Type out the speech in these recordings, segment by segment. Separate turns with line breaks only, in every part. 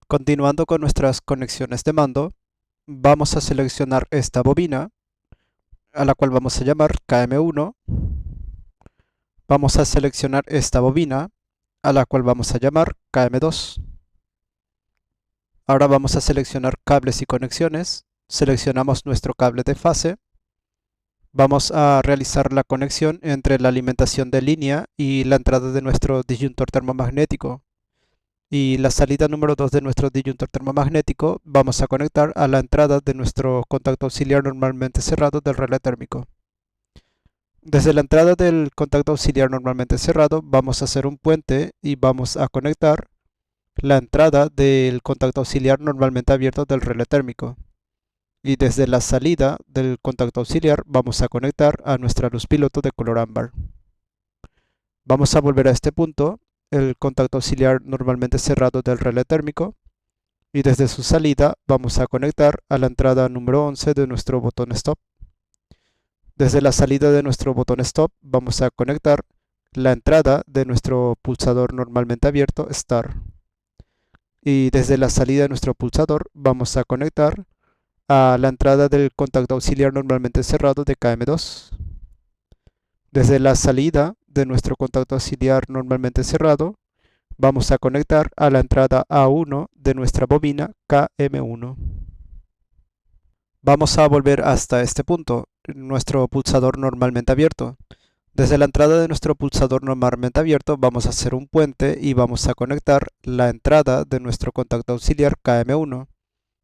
Continuando con nuestras conexiones de mando, vamos a seleccionar esta bobina, a la cual vamos a llamar KM1. Vamos a seleccionar esta bobina, a la cual vamos a llamar KM2. Ahora vamos a seleccionar cables y conexiones. Seleccionamos nuestro cable de fase. Vamos a realizar la conexión entre la alimentación de línea y la entrada de nuestro disyuntor termomagnético. Y la salida número 2 de nuestro disyuntor termomagnético vamos a conectar a la entrada de nuestro contacto auxiliar normalmente cerrado del relé térmico. Desde la entrada del contacto auxiliar normalmente cerrado vamos a hacer un puente y vamos a conectar la entrada del contacto auxiliar normalmente abierto del relé térmico. Y desde la salida del contacto auxiliar vamos a conectar a nuestra luz piloto de color ámbar. Vamos a volver a este punto, el contacto auxiliar normalmente cerrado del relé térmico, y desde su salida vamos a conectar a la entrada número 11 de nuestro botón stop. Desde la salida de nuestro botón stop vamos a conectar la entrada de nuestro pulsador normalmente abierto start. Y desde la salida de nuestro pulsador vamos a conectar a la entrada del contacto auxiliar normalmente cerrado de KM2. Desde la salida de nuestro contacto auxiliar normalmente cerrado, vamos a conectar a la entrada A1 de nuestra bobina KM1. Vamos a volver hasta este punto, nuestro pulsador normalmente abierto. Desde la entrada de nuestro pulsador normalmente abierto vamos a hacer un puente y vamos a conectar la entrada de nuestro contacto auxiliar KM1.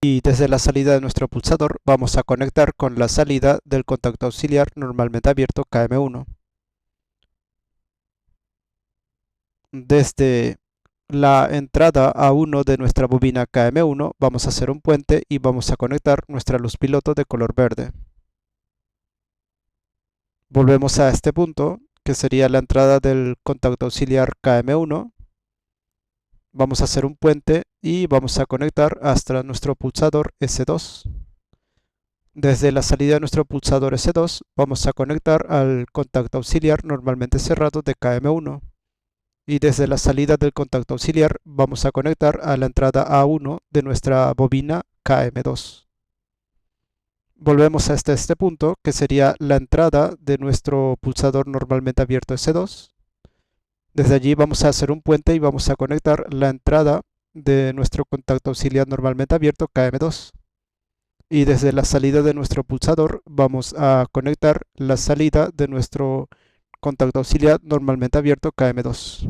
Y desde la salida de nuestro pulsador vamos a conectar con la salida del contacto auxiliar normalmente abierto KM1. Desde la entrada A1 de nuestra bobina KM1 vamos a hacer un puente y vamos a conectar nuestra luz piloto de color verde. Volvemos a este punto, que sería la entrada del contacto auxiliar KM1. Vamos a hacer un puente y vamos a conectar hasta nuestro pulsador S2. Desde la salida de nuestro pulsador S2 vamos a conectar al contacto auxiliar normalmente cerrado de KM1. Y desde la salida del contacto auxiliar vamos a conectar a la entrada A1 de nuestra bobina KM2. Volvemos hasta este punto, que sería la entrada de nuestro pulsador normalmente abierto S2. Desde allí vamos a hacer un puente y vamos a conectar la entrada de nuestro contacto auxiliar normalmente abierto KM2. Y desde la salida de nuestro pulsador vamos a conectar la salida de nuestro contacto auxiliar normalmente abierto KM2.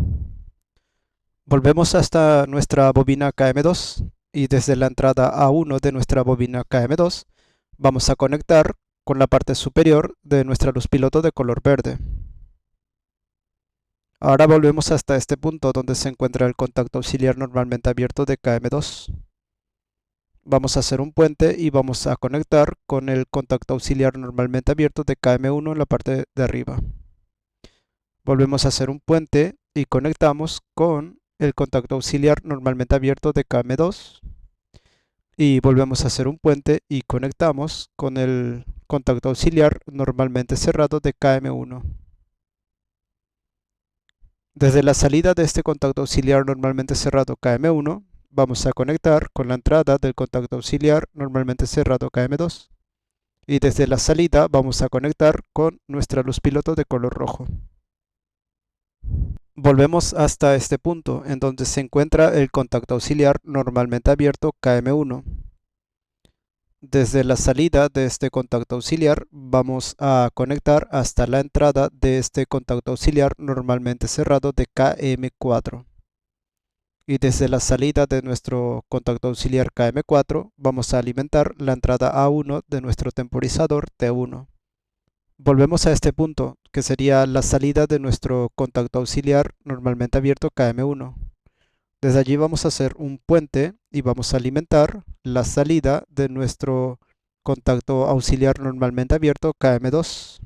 Volvemos hasta nuestra bobina KM2 y desde la entrada A1 de nuestra bobina KM2 vamos a conectar con la parte superior de nuestra luz piloto de color verde. Ahora volvemos hasta este punto donde se encuentra el contacto auxiliar normalmente abierto de KM2. Vamos a hacer un puente y vamos a conectar con el contacto auxiliar normalmente abierto de KM1 en la parte de arriba. Volvemos a hacer un puente y conectamos con el contacto auxiliar normalmente abierto de KM2. Y volvemos a hacer un puente y conectamos con el contacto auxiliar normalmente cerrado de KM1. Desde la salida de este contacto auxiliar normalmente cerrado KM1, vamos a conectar con la entrada del contacto auxiliar normalmente cerrado KM2. Y desde la salida vamos a conectar con nuestra luz piloto de color rojo. Volvemos hasta este punto, en donde se encuentra el contacto auxiliar normalmente abierto KM1. Desde la salida de este contacto auxiliar vamos a conectar hasta la entrada de este contacto auxiliar normalmente cerrado de KM4. Y desde la salida de nuestro contacto auxiliar KM4 vamos a alimentar la entrada A1 de nuestro temporizador T1. Volvemos a este punto, que sería la salida de nuestro contacto auxiliar normalmente abierto KM1. Desde allí vamos a hacer un puente y vamos a alimentar la salida de nuestro contacto auxiliar normalmente abierto KM2.